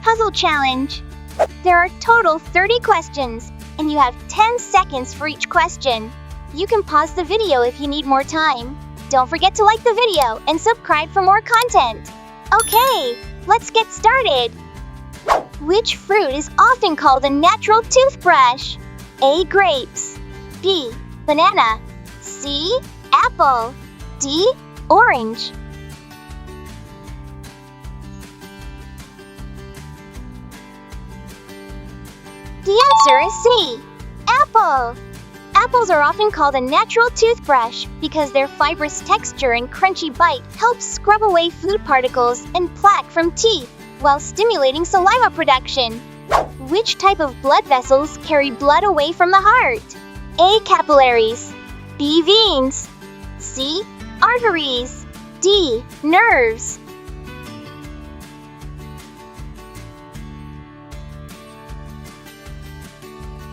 puzzle challenge. There are total 30 questions, and you have 10 seconds for each question. You can pause the video if you need more time. Don't forget to like the video and subscribe for more content. Okay, let's get started. Which fruit is often called a natural toothbrush? A. Grapes. B. Banana. C. Apple. D. Orange. The answer is C. Apple. Apples are often called a natural toothbrush because their fibrous texture and crunchy bite helps scrub away food particles and plaque from teeth while stimulating saliva production. Which type of blood vessels carry blood away from the heart? A. Capillaries. B. Veins. C. Arteries. D. Nerves.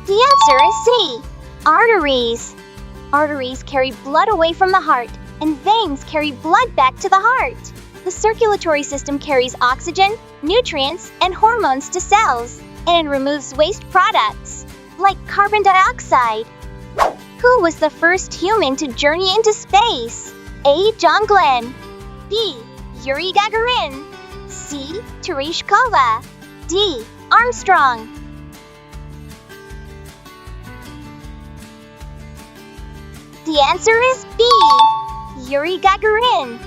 The answer is C. Arteries. Arteries carry blood away from the heart, and veins carry blood back to the heart. The circulatory system carries oxygen, nutrients, and hormones to cells, and removes waste products, like carbon dioxide. Who was the first human to journey into space? A. John Glenn. B. Yuri Gagarin. C. Tereshkova. D. Armstrong. The answer is B. Yuri Gagarin.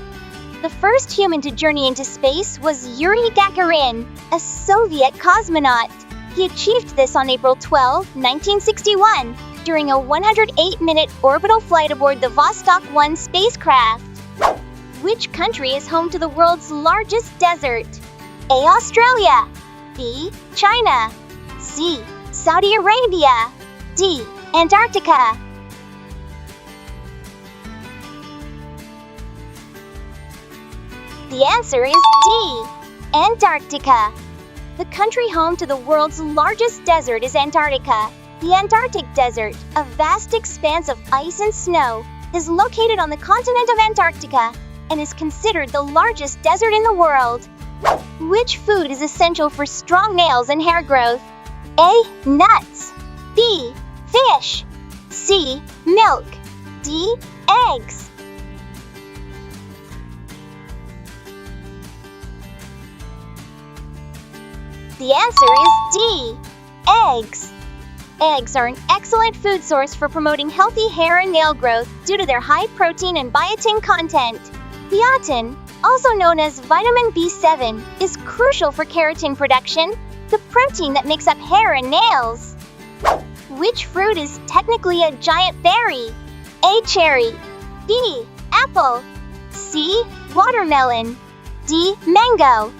The first human to journey into space was Yuri Gagarin, a Soviet cosmonaut. He achieved this on April 12, 1961, during a 108-minute orbital flight aboard the Vostok 1 spacecraft. Which country is home to the world's largest desert? A. Australia. B. China. C. Saudi Arabia. D. Antarctica. The answer is D. Antarctica. The country home to the world's largest desert is Antarctica. The Antarctic Desert, a vast expanse of ice and snow, is located on the continent of Antarctica and is considered the largest desert in the world. Which food is essential for strong nails and hair growth? A. Nuts. B. Fish. C. Milk. D. Eggs. The answer is D. Eggs. Eggs are an excellent food source for promoting healthy hair and nail growth due to their high protein and biotin content. Biotin, also known as vitamin B7, is crucial for keratin production, the protein that makes up hair and nails. Which fruit is technically a giant berry? A. Cherry. B. Apple. C. Watermelon. D. Mango.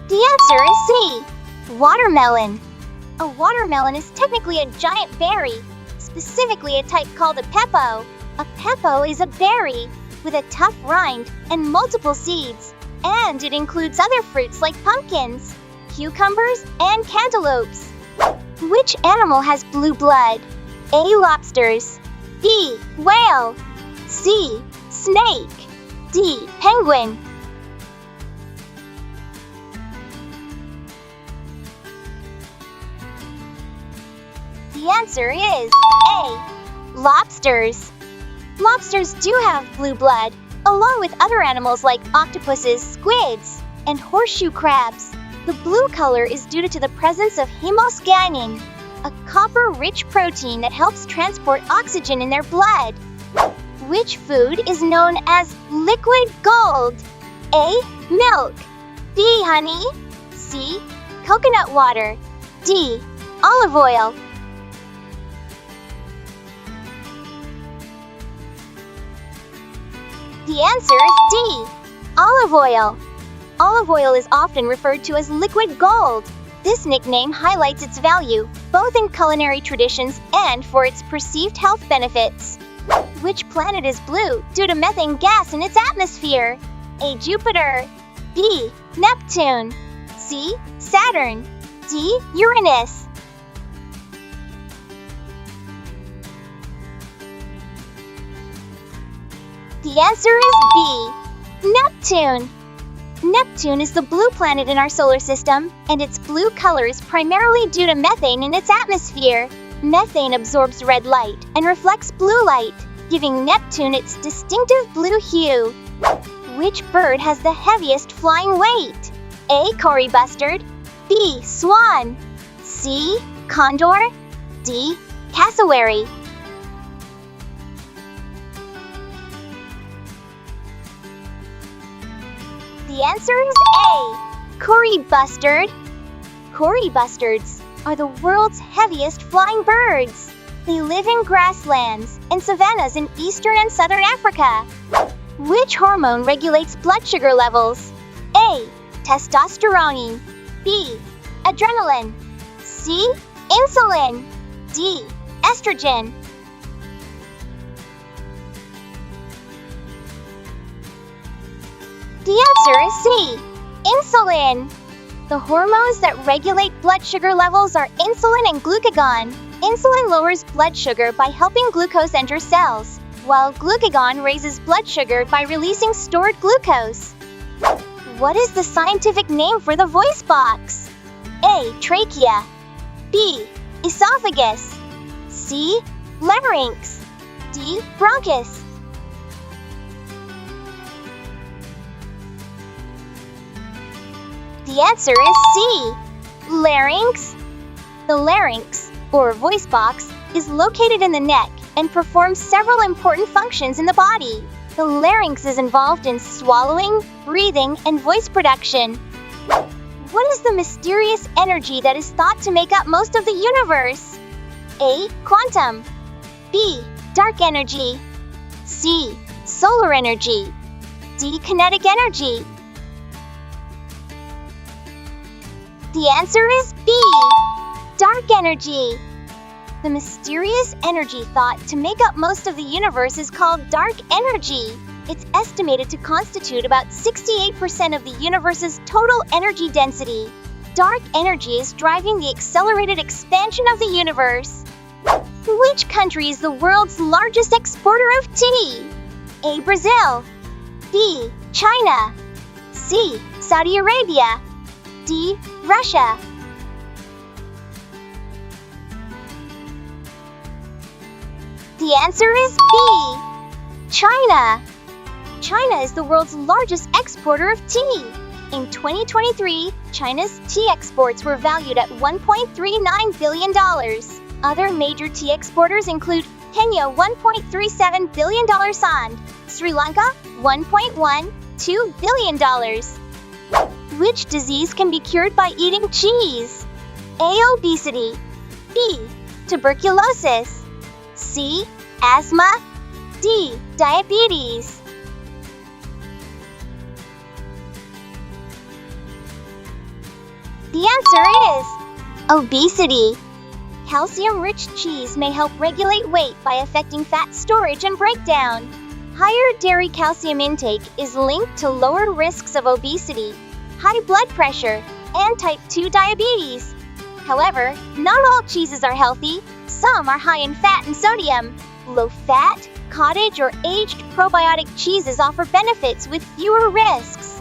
The answer is C. Watermelon. A watermelon is technically a giant berry, specifically a type called a pepo. A pepo is a berry with a tough rind and multiple seeds, and it includes other fruits like pumpkins, cucumbers, and cantaloupes. Which animal has blue blood? A. Lobsters. B. Whale. C. Snake. D. Penguin. The answer is A. Lobsters. Lobsters do have blue blood, along with other animals like octopuses, squids, and horseshoe crabs. The blue color is due to the presence of hemoscyanin, a copper-rich protein that helps transport oxygen in their blood. Which food is known as liquid gold? A. Milk. B. Honey. C. Coconut water. D. Olive oil. The answer is D. Olive oil. Olive oil is often referred to as liquid gold. This nickname highlights its value, both in culinary traditions and for its perceived health benefits. Which planet is blue due to methane gas in its atmosphere? A. Jupiter. B. Neptune. C. Saturn. D. Uranus. The answer is B. Neptune. Neptune is the blue planet in our solar system, and its blue color is primarily due to methane in its atmosphere. Methane absorbs red light and reflects blue light, giving Neptune its distinctive blue hue. Which bird has the heaviest flying weight? A. Cory bustard, B. Swan, C. Condor, D. Cassowary. The answer is A. Cory bustard. Cory bustards are the world's heaviest flying birds. They live in grasslands and savannas in eastern and southern Africa. Which hormone regulates blood sugar levels? A. Testosterone, B. Adrenaline, C. Insulin, D. Estrogen. The answer is C. Insulin. The hormones that regulate blood sugar levels are insulin and glucagon. Insulin lowers blood sugar by helping glucose enter cells, while glucagon raises blood sugar by releasing stored glucose. What is the scientific name for the voice box? A. Trachea, B. Esophagus, C. Larynx, D. Bronchus. The answer is C. Larynx. The larynx, or voice box, is located in the neck and performs several important functions in the body. The larynx is involved in swallowing, breathing, and voice production. What is the mysterious energy that is thought to make up most of the universe? A. Quantum, B. Dark energy, C. Solar energy, D. Kinetic energy. The answer is B. Dark energy. The mysterious energy thought to make up most of the universe is called dark energy. It's estimated to constitute about 68% of the universe's total energy density. Dark energy is driving the accelerated expansion of the universe. Which country is the world's largest exporter of tea? A. Brazil, B. China, C. Saudi Arabia, D. Russia. The answer is B. China. China is the world's largest exporter of tea. In 2023, China's tea exports were valued at $1.39 billion. Other major tea exporters include Kenya $1.37 billion and Sri Lanka $1.12 billion. Which disease can be cured by eating cheese? A. Obesity, B. Tuberculosis, C. Asthma, D. Diabetes. The answer is obesity. Calcium-rich cheese may help regulate weight by affecting fat storage and breakdown. Higher dairy calcium intake is linked to lower risks of obesity, high blood pressure, and type 2 diabetes. However, not all cheeses are healthy. Some are high in fat and sodium. Low-fat, cottage, or aged probiotic cheeses offer benefits with fewer risks.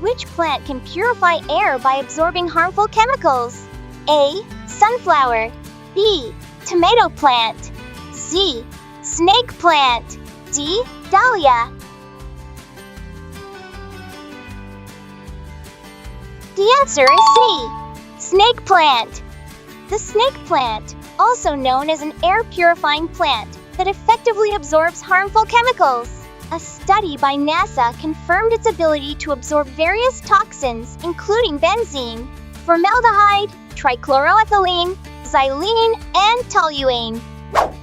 Which plant can purify air by absorbing harmful chemicals? A. Sunflower, B. Tomato plant, C. Snake plant, D. Dahlia. The answer is C. Snake plant. The snake plant, also known as an air-purifying plant that effectively absorbs harmful chemicals. A study by NASA confirmed its ability to absorb various toxins, including benzene, formaldehyde, trichloroethylene, xylene, and toluene.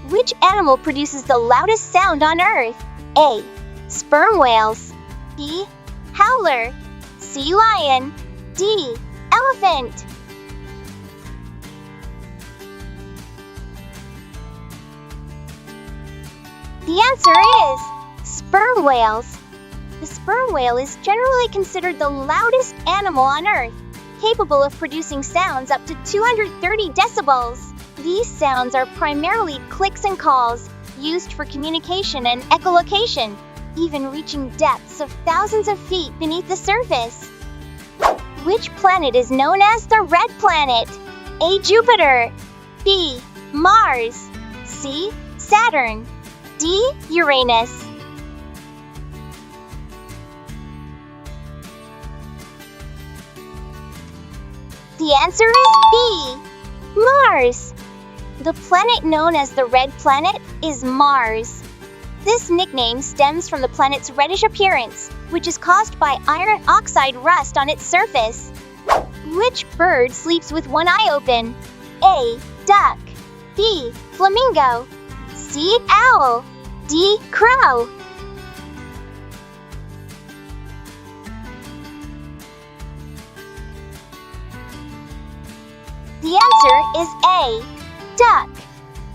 Which animal produces the loudest sound on Earth? A. Sperm whales, B. Howler, C. Lion, D. Elephant. The answer is sperm whales. The sperm whale is generally considered the loudest animal on Earth, capable of producing sounds up to 230 decibels. These sounds are primarily clicks and calls, used for communication and echolocation. even reaching depths of thousands of feet beneath the surface. Which planet is known as the red planet? A. Jupiter, B. Mars, C. Saturn, D. Uranus. The answer is B. Mars. The planet known as the red planet is Mars. This nickname stems from the planet's reddish appearance, which is caused by iron oxide rust on its surface. Which bird sleeps with one eye open? A. Duck, B. Flamingo, C. Owl, D. Crow. The answer is A. Duck.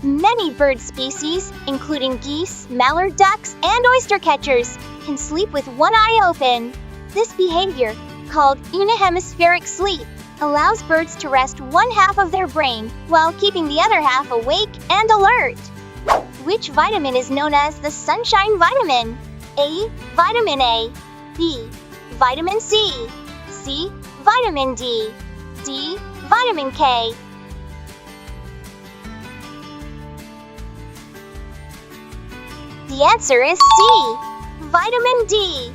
Many bird species, including geese, mallard ducks, and oyster catchers, can sleep with one eye open. This behavior, called unihemispheric sleep, allows birds to rest one half of their brain while keeping the other half awake and alert. Which vitamin is known as the sunshine vitamin? A. Vitamin A, B. Vitamin C, C. Vitamin D, D. Vitamin K. The answer is C. Vitamin D.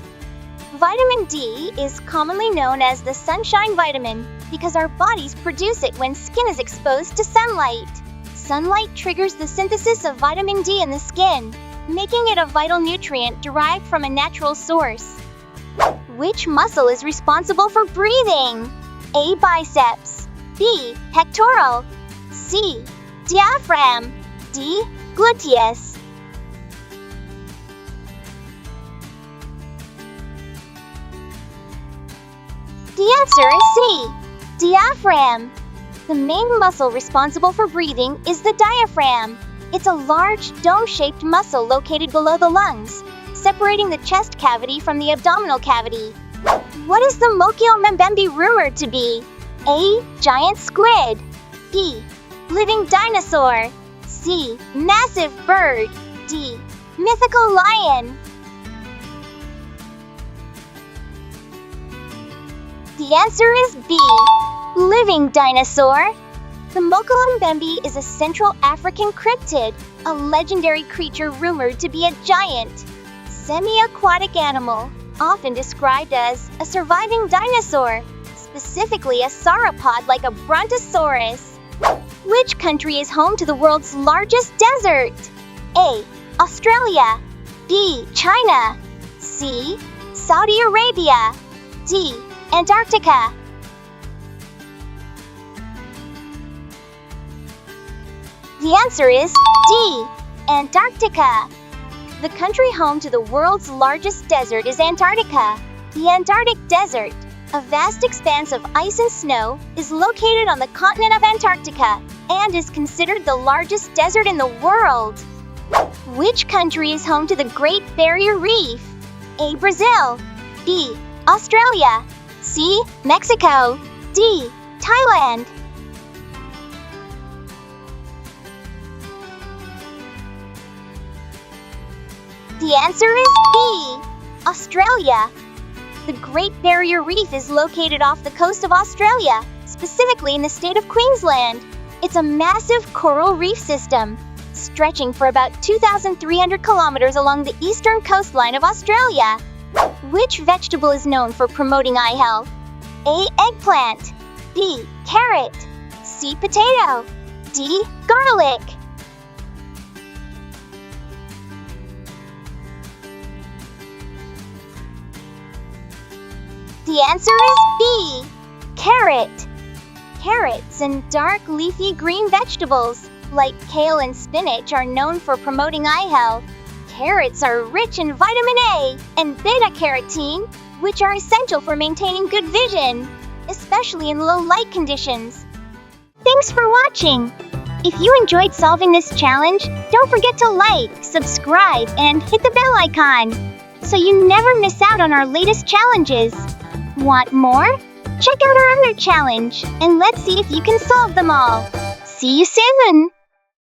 Vitamin D is commonly known as the sunshine vitamin because our bodies produce it when skin is exposed to sunlight. Sunlight triggers the synthesis of vitamin D in the skin, making it a vital nutrient derived from a natural source. Which muscle is responsible for breathing? A. Biceps, B. Pectoral, C. Diaphragm, D. Gluteus. The answer is C. Diaphragm. The main muscle responsible for breathing is the diaphragm. It's a large, dome-shaped muscle located below the lungs, separating the chest cavity from the abdominal cavity. What is the Mokele Mbembe rumored to be? A. Giant squid, B. Living dinosaur, C. Massive bird, D. Mythical lion. The answer is B. Living dinosaur. The Mokele Mbembe is a Central African cryptid, a legendary creature rumored to be a giant, semi-aquatic animal, often described as a surviving dinosaur, specifically a sauropod like a brontosaurus. Which country is home to the world's largest desert? A. Australia, B. China, C. Saudi Arabia, D. Antarctica. The answer is D. Antarctica. The country home to the world's largest desert is Antarctica. The Antarctic Desert, a vast expanse of ice and snow, is located on the continent of Antarctica and is considered the largest desert in the world. Which country is home to the Great Barrier Reef? A. Brazil, B. Australia, C. Mexico, D. Thailand. The answer is B. Australia. The Great Barrier Reef is located off the coast of Australia, specifically in the state of Queensland. It's a massive coral reef system, stretching for about 2,300 kilometers along the eastern coastline of Australia. Which vegetable is known for promoting eye health? A. Eggplant, B. Carrot, C. Potato, D. Garlic. The answer is B. Carrot. Carrots and dark leafy green vegetables, like kale and spinach, are known for promoting eye health. Carrots are rich in vitamin A and beta-carotene, which are essential for maintaining good vision, especially in low light conditions. Thanks for watching! If you enjoyed solving this challenge, don't forget to like, subscribe, and hit the bell icon, so you never miss out on our latest challenges. Want more? Check out our other challenge, and let's see if you can solve them all. See you soon!